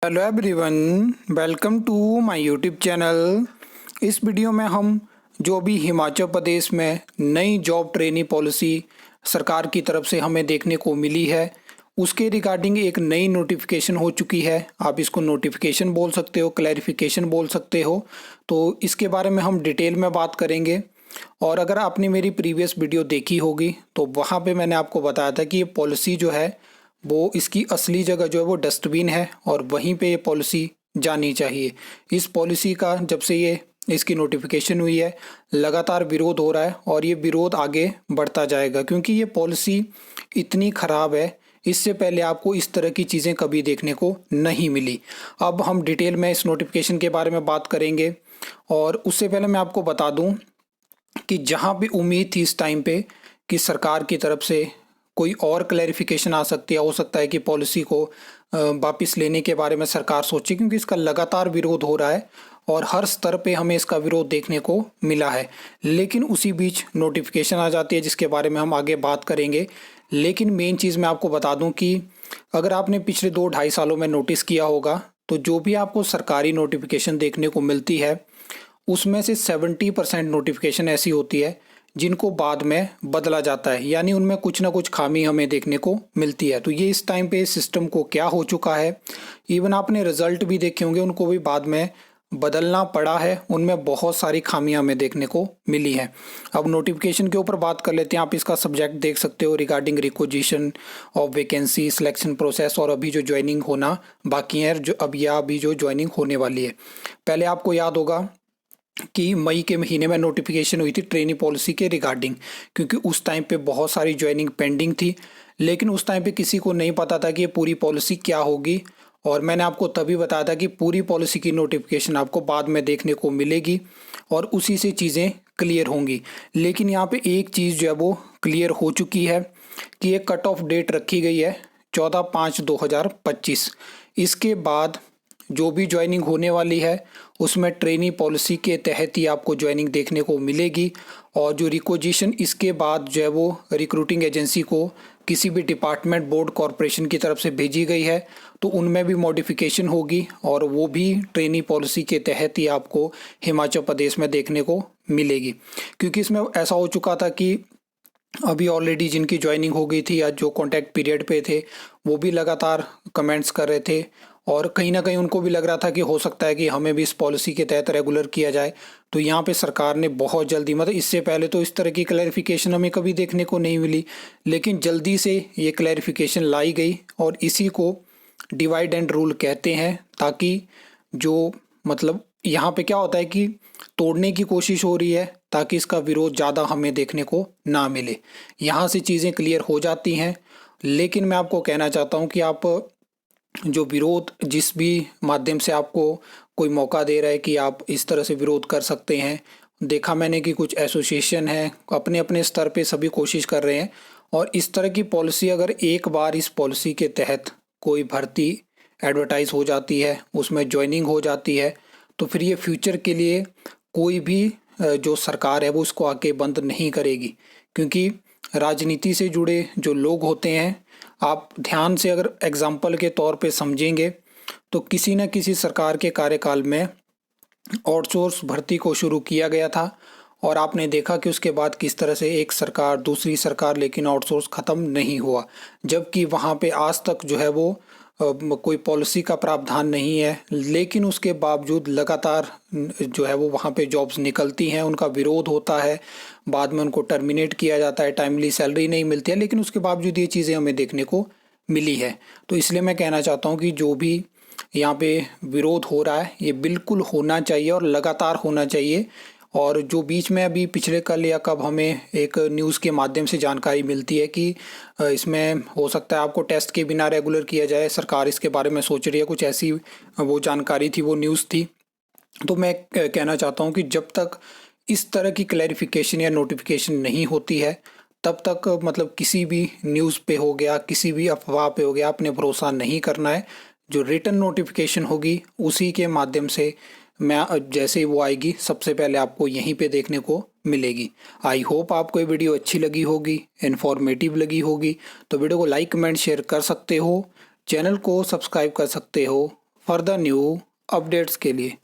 Hello everyone, welcome to my YouTube channel. इस video में हम जो भी हिमाचल प्रदेश में नई जॉब ट्रेनी पॉलिसी सरकार की तरफ से हमें देखने को मिली है, उसके रिगार्डिंग एक नई नोटिफिकेशन हो चुकी है। आप इसको नोटिफिकेशन बोल सकते हो, क्लैरिफिकेशन बोल सकते हो। तो इसके बारे में हम डिटेल में बात करेंगे। और अगर आपने मेरी प्रीवियस वीडियो देखी होगी तो वहाँ पे मैंने आपको बताया था कि ये पॉलिसी जो है वो इसकी असली जगह जो है वो डस्टबिन है और वहीं पे ये पॉलिसी जानी चाहिए। इस पॉलिसी का जब से ये इसकी नोटिफिकेशन हुई है लगातार विरोध हो रहा है और ये विरोध आगे बढ़ता जाएगा क्योंकि ये पॉलिसी इतनी ख़राब है। इससे पहले आपको इस तरह की चीज़ें कभी देखने को नहीं मिली। अब हम डिटेल में इस नोटिफिकेशन के बारे में बात करेंगे और उससे पहले मैं आपको बता दूं कि जहां भी उम्मीद थी इस टाइम पे कि सरकार की तरफ से कोई और क्लैरिफिकेशन आ सकती है, हो सकता है कि पॉलिसी को वापस लेने के बारे में सरकार सोचे, क्योंकि इसका लगातार विरोध हो रहा है और हर स्तर पे हमें इसका विरोध देखने को मिला है। लेकिन उसी बीच नोटिफिकेशन आ जाती है जिसके बारे में हम आगे बात करेंगे। लेकिन मेन चीज़ मैं आपको बता दूं कि अगर आपने पिछले 2-2.5 सालों में नोटिस किया होगा तो जो भी आपको सरकारी नोटिफिकेशन देखने को मिलती है उसमें से 70% नोटिफिकेशन ऐसी होती है जिनको बाद में बदला जाता है, यानी उनमें कुछ ना कुछ खामी हमें देखने को मिलती है। तो ये इस टाइम पे सिस्टम को क्या हो चुका है, इवन आपने रिजल्ट भी देखे होंगे उनको भी बाद में बदलना पड़ा है, उनमें बहुत सारी खामियां हमें देखने को मिली हैं। अब नोटिफिकेशन के ऊपर बात कर लेते हैं। आप इसका सब्जेक्ट देख सकते हो, regarding requisition of vacancy, selection process और अभी जो ज्वाइनिंग होना बाकी है, जो अभी जो ज्वाइनिंग होने वाली है। पहले आपको याद होगा कि मई के महीने में नोटिफिकेशन हुई थी ट्रेनी पॉलिसी के रिगार्डिंग, क्योंकि उस टाइम पे बहुत सारी ज्वाइनिंग पेंडिंग थी। लेकिन उस टाइम पे किसी को नहीं पता था कि ये पूरी पॉलिसी क्या होगी, और मैंने आपको तभी बताया था कि पूरी पॉलिसी की नोटिफिकेशन आपको बाद में देखने को मिलेगी और उसी से चीज़ें क्लियर होंगी। लेकिन यहाँ पे एक चीज़ जो है वो क्लियर हो चुकी है कि एक कट ऑफ डेट रखी गई है 14/5/2025। इसके बाद जो भी ज्वाइनिंग होने वाली है उसमें ट्रेनी पॉलिसी के तहत ही आपको ज्वाइनिंग देखने को मिलेगी। और जो रिक्वेजिशन इसके बाद जो है वो रिक्रूटिंग एजेंसी को किसी भी डिपार्टमेंट, बोर्ड, कॉरपोरेशन की तरफ से भेजी गई है तो उनमें भी मॉडिफिकेशन होगी और वो भी ट्रेनी पॉलिसी के तहत ही आपको हिमाचल प्रदेश में देखने को मिलेगी। क्योंकि इसमें ऐसा हो चुका था कि अभी ऑलरेडी जिनकी ज्वाइनिंग हो गई थी या जो कॉन्टैक्ट पीरियड पे थे वो भी लगातार कमेंट्स कर रहे थे और कहीं ना कहीं उनको भी लग रहा था कि हो सकता है कि हमें भी इस पॉलिसी के तहत रेगुलर किया जाए। तो यहाँ पे सरकार ने बहुत जल्दी, मतलब इससे पहले तो इस तरह की क्लैरिफिकेशन हमें कभी देखने को नहीं मिली, लेकिन जल्दी से ये क्लैरिफिकेशन लाई गई और इसी को डिवाइड एंड रूल कहते हैं। ताकि जो, मतलब यहाँ पे क्या होता है कि तोड़ने की कोशिश हो रही है ताकि इसका विरोध ज़्यादा हमें देखने को ना मिले। यहाँ से चीज़ें क्लियर हो जाती हैं। लेकिन मैं आपको कहना चाहता हूँ कि आप जो विरोध जिस भी माध्यम से आपको कोई मौका दे रहा है कि आप इस तरह से विरोध कर सकते हैं, देखा मैंने कि कुछ एसोसिएशन है अपने अपने स्तर पे सभी कोशिश कर रहे हैं। और इस तरह की पॉलिसी, अगर एक बार इस पॉलिसी के तहत कोई भर्ती एडवर्टाइज हो जाती है, उसमें ज्वाइनिंग हो जाती है, तो फिर ये फ्यूचर के लिए कोई भी जो सरकार है वो उसको आके बंद नहीं करेगी। क्योंकि राजनीति से जुड़े जो लोग होते हैं, आप ध्यान से अगर एग्जाम्पल के तौर पे समझेंगे तो किसी न किसी सरकार के कार्यकाल में आउटसोर्स भर्ती को शुरू किया गया था और आपने देखा कि उसके बाद किस तरह से एक सरकार दूसरी सरकार, लेकिन आउटसोर्स ख़त्म नहीं हुआ। जबकि वहाँ पे आज तक जो है वो कोई पॉलिसी का प्रावधान नहीं है, लेकिन उसके बावजूद लगातार जो है वो वहाँ पे जॉब्स निकलती हैं, उनका विरोध होता है, बाद में उनको टर्मिनेट किया जाता है, टाइमली सैलरी नहीं मिलती है, लेकिन उसके बावजूद ये चीज़ें हमें देखने को मिली है। तो इसलिए मैं कहना चाहता हूँ कि जो भी यहाँ पे विरोध हो रहा है ये बिल्कुल होना चाहिए और लगातार होना चाहिए। और जो बीच में अभी पिछले कल या कब हमें एक न्यूज़ के माध्यम से जानकारी मिलती है कि इसमें हो सकता है आपको टेस्ट के बिना रेगुलर किया जाए, सरकार इसके बारे में सोच रही है, कुछ ऐसी वो जानकारी थी, वो न्यूज़ थी। तो मैं कहना चाहता हूँ कि जब तक इस तरह की क्लैरिफिकेशन या नोटिफिकेशन नहीं होती है तब तक, मतलब किसी भी न्यूज़ पे हो गया, किसी भी अफवाह पे हो गया, आपने भरोसा नहीं करना है। जो रिटन नोटिफिकेशन होगी उसी के माध्यम से मैं जैसे ही वो आएगी सबसे पहले आपको यहीं पे देखने को मिलेगी। आई होप आपको ये वीडियो अच्छी लगी होगी, इन्फॉर्मेटिव लगी होगी। तो वीडियो को लाइक, कमेंट, शेयर कर सकते हो, चैनल को सब्सक्राइब कर सकते हो फर्दर न्यू अपडेट्स के लिए।